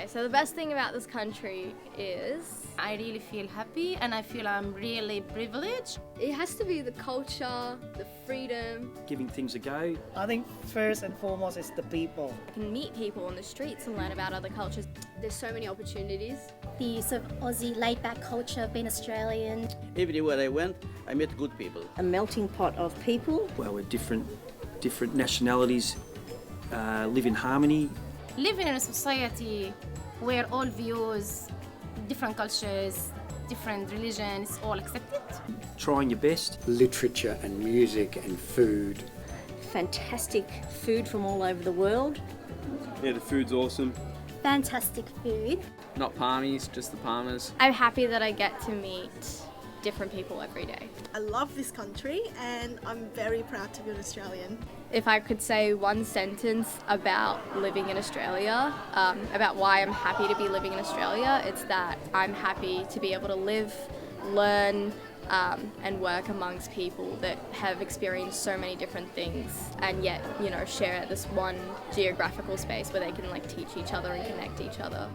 So the best thing about this country is I really feel happy and I feel I'm really privileged. it has to be the culture, the freedom. Giving things a go. I think first and foremost is the people. I can meet people on the streets and learn about other cultures. There's so many opportunities. The sort of Aussie laid-back culture of being Australian. Everywhere I went, I met good people. A melting pot of people. Well, we're different nationalities live in harmony. Living in a society where all views, different cultures, different religions, all accepted. Trying your best. Literature and music and food. Fantastic food from all over the world. Yeah, the food's awesome. Fantastic food. Not palmies, just the palmers. I'm happy that I get to meet different people every day. I love this country and I'm very proud to be an Australian. If I could say one sentence about living in Australia, about why I'm happy to be living in Australia, it's that I'm happy to be able to live, learn, and work amongst people that have experienced so many different things and yet, share this one geographical space where they can teach each other and connect each other.